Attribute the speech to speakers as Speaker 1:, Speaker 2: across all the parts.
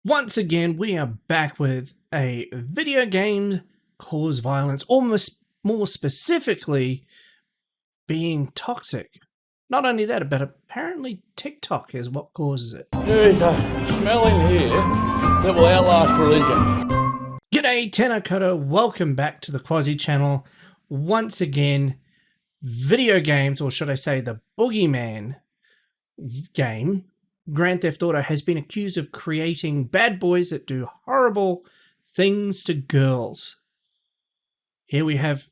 Speaker 1: Once again, we are back with a video game cause violence, almost more specifically being toxic. Not only that, but apparently TikTok is what causes it.
Speaker 2: There is a smell in here that will outlast religion.
Speaker 1: G'day, Tēnā koutou. Welcome back to the Quasi channel. Once again, video games, or should I say the Boogeyman game, Grand Theft Auto, has been accused of creating bad boys that do horrible things to girls. Here we have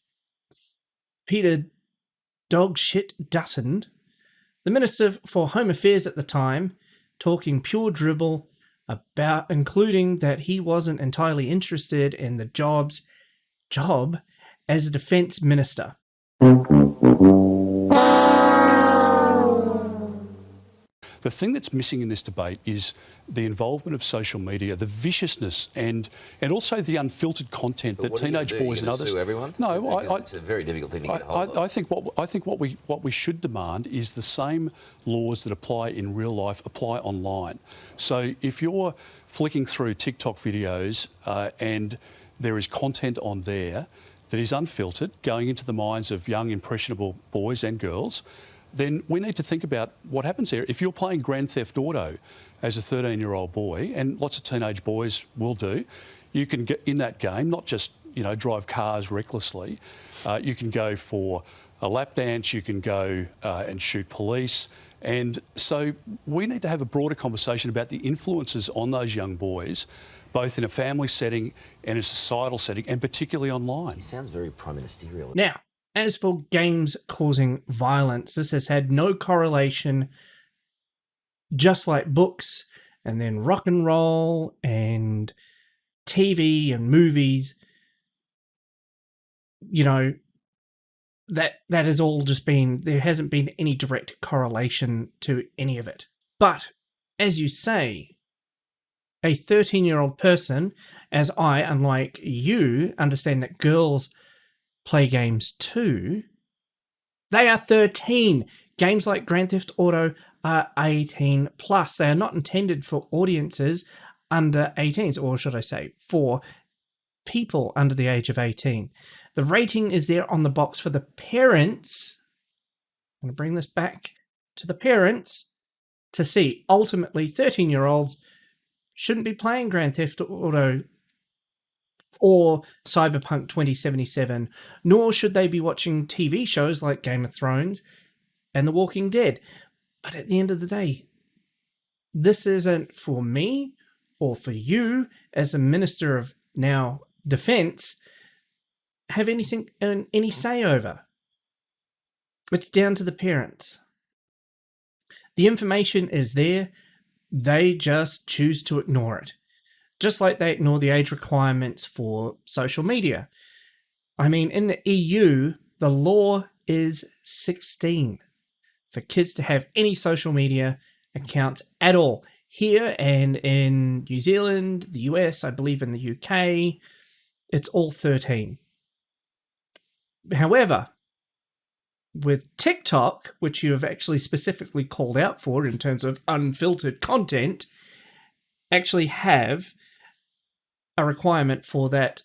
Speaker 1: Peter Dogshit Dutton, the Minister for Home Affairs at the time, talking pure dribble about including that he wasn't entirely interested in the job as a defense minister.
Speaker 3: The thing that's missing in this debate is the involvement of social media, the viciousness, and also the unfiltered content that teenage boys and others.
Speaker 4: Sue everyone?
Speaker 3: No,
Speaker 4: it's a very difficult thing to get hold of.
Speaker 3: I think what we should demand is the same laws that apply in real life apply online. So if you're flicking through TikTok videos and there is content on there that is unfiltered, going into the minds of young impressionable boys and girls, then we need to think about what happens there. If you're playing Grand Theft Auto as a 13-year-old boy, and lots of teenage boys will do, you can get in that game, not just, drive cars recklessly. You can go for a lap dance, you can go and shoot police. And so we need to have a broader conversation about the influences on those young boys, both in a family setting and a societal setting, and particularly online.
Speaker 4: He sounds very prime ministerial.
Speaker 1: Now, as for games causing violence, this has had no correlation, just like books and then rock and roll and TV and movies. That has all just been, there hasn't been any direct correlation to any of it. But, as you say, a 13-year-old person, as I, unlike you, understand that girls play games too, they are 13. Games like Grand Theft Auto are 18 plus. They are not intended for audiences under 18s, or should I say, for people under the age of 18. The rating is there on the box for the parents. I'm going to bring this back to the parents to see. Ultimately, 13-year-olds shouldn't be playing Grand Theft Auto or Cyberpunk 2077, nor should they be watching TV shows like Game of Thrones and The Walking Dead. But at the end of the day, this isn't for me or for you as a Minister of now Defense have any say over. It's down to the parents. The information is there. They just choose to ignore it. Just like they ignore the age requirements for social media. I mean, in the EU, the law is 16 for kids to have any social media accounts at all. Here and in New Zealand, the US, I believe in the UK, it's all 13. However, with TikTok, which you have actually specifically called out for in terms of unfiltered content, actually have a requirement for that.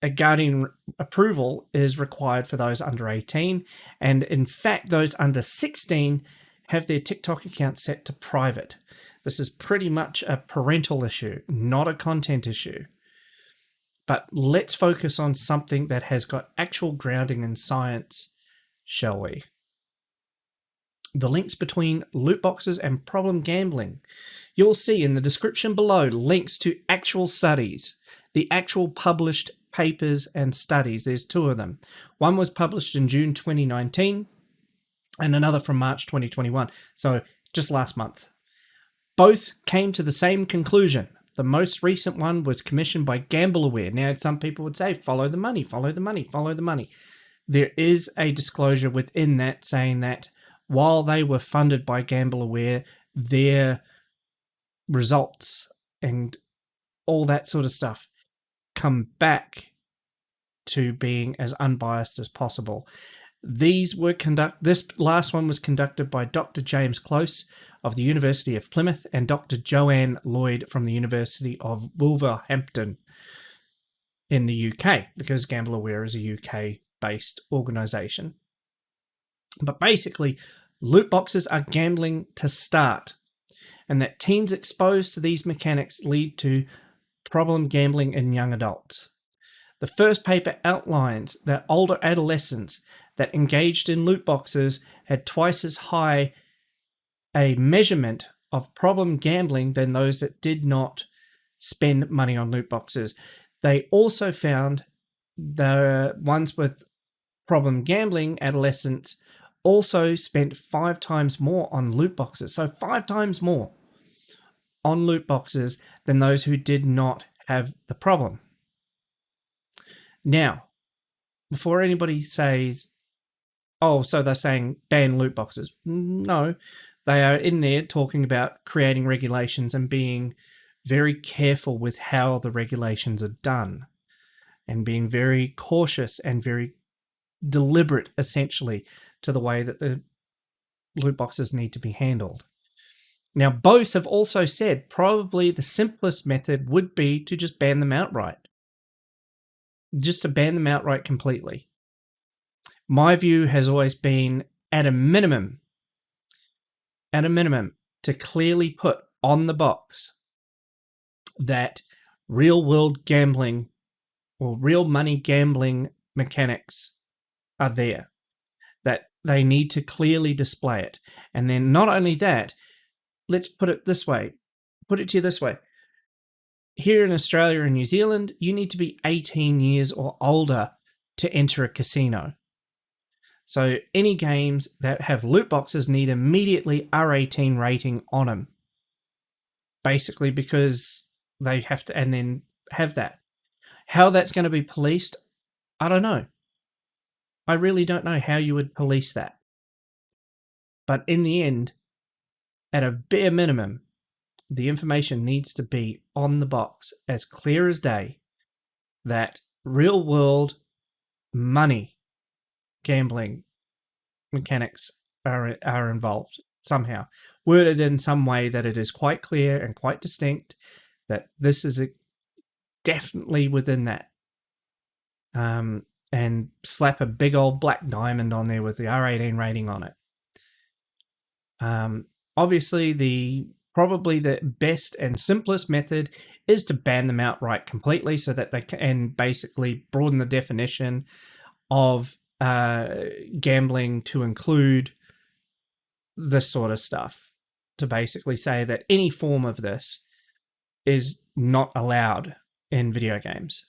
Speaker 1: A guardian approval is required for those under 18, and in fact those under 16 have their TikTok account set to private. This is pretty much a parental issue, not a content issue. But let's focus on something that has got actual grounding in science, shall we? The links between loot boxes and problem gambling. You'll see in the description below links to actual studies, the actual published papers and studies. There's two of them. One was published in June 2019 and another from March 2021. So just last month. Both came to the same conclusion. The most recent one was commissioned by GambleAware. Now, some people would say, follow the money, follow the money, follow the money. There is a disclosure within that saying that while they were funded by GambleAware, their results and all that sort of stuff come back to being as unbiased as possible. This last one was conducted by Dr. James Close of the University of Plymouth and Dr. Joanne Lloyd from the University of Wolverhampton in the UK, because Gamble Aware is a UK-based organisation. But basically, loot boxes are gambling to start, and that teens exposed to these mechanics lead to problem gambling in young adults. The first paper outlines that older adolescents that engaged in loot boxes had twice as high a measurement of problem gambling than those that did not spend money on loot boxes. They also found the ones with problem gambling adolescents also spent 5 times more on loot boxes. So 5 times more on loot boxes than those who did not have the problem. Now, before anybody says, oh, so they're saying ban loot boxes. No, they are in there talking about creating regulations and being very careful with how the regulations are done, and being very cautious and very deliberate, essentially, to the way that the loot boxes need to be handled. Now, both have also said probably the simplest method would be to just ban them outright. Just to ban them outright completely. My view has always been, at a minimum, to clearly put on the box that real world gambling or real money gambling mechanics are there, that they need to clearly display it. And then not only that, let's put it to you this way. Here in Australia and New Zealand, you need to be 18 years or older to enter a casino. So any games that have loot boxes need immediately R18 rating on them. Basically because they have to, and then have that. How that's going to be policed, I don't know. I really don't know how you would police that. But in the end, at a bare minimum, the information needs to be on the box as clear as day that real world money gambling mechanics are involved somehow, worded in some way that it is quite clear and quite distinct that this is definitely within that, and slap a big old black diamond on there with the R18 rating on it. Obviously, probably the best and simplest method is to ban them outright completely, so that they can basically broaden the definition of gambling to include this sort of stuff, to basically say that any form of this is not allowed in video games.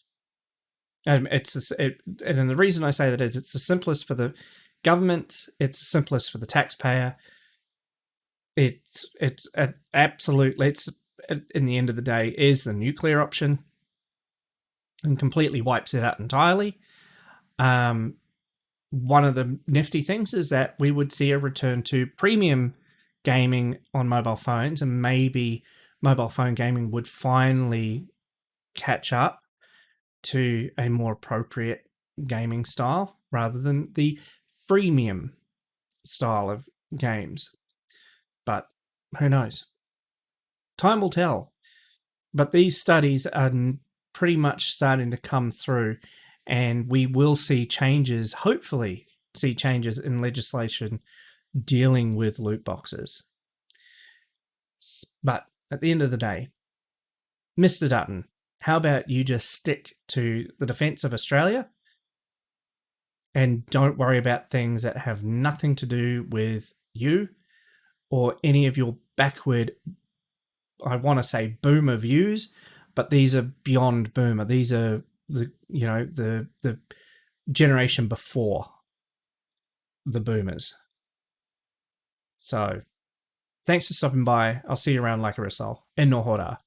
Speaker 1: And the reason I say that is it's the simplest for the government, it's the simplest for the taxpayer. It's absolutely, in the end of the day, is the nuclear option and completely wipes it out entirely. One of the nifty things is that we would see a return to premium gaming on mobile phones, and maybe mobile phone gaming would finally catch up to a more appropriate gaming style rather than the freemium style of games. But who knows? Time will tell. But these studies are pretty much starting to come through, and we will see changes, hopefully see changes in legislation dealing with loot boxes. But at the end of the day, Mr. Dutton, how about you just stick to the defence of Australia and don't worry about things that have nothing to do with you or any of your backward, I want to say boomer views, but these are beyond boomer. These are the generation before the boomers. So thanks for stopping by. I'll see you around like a result. E no hora.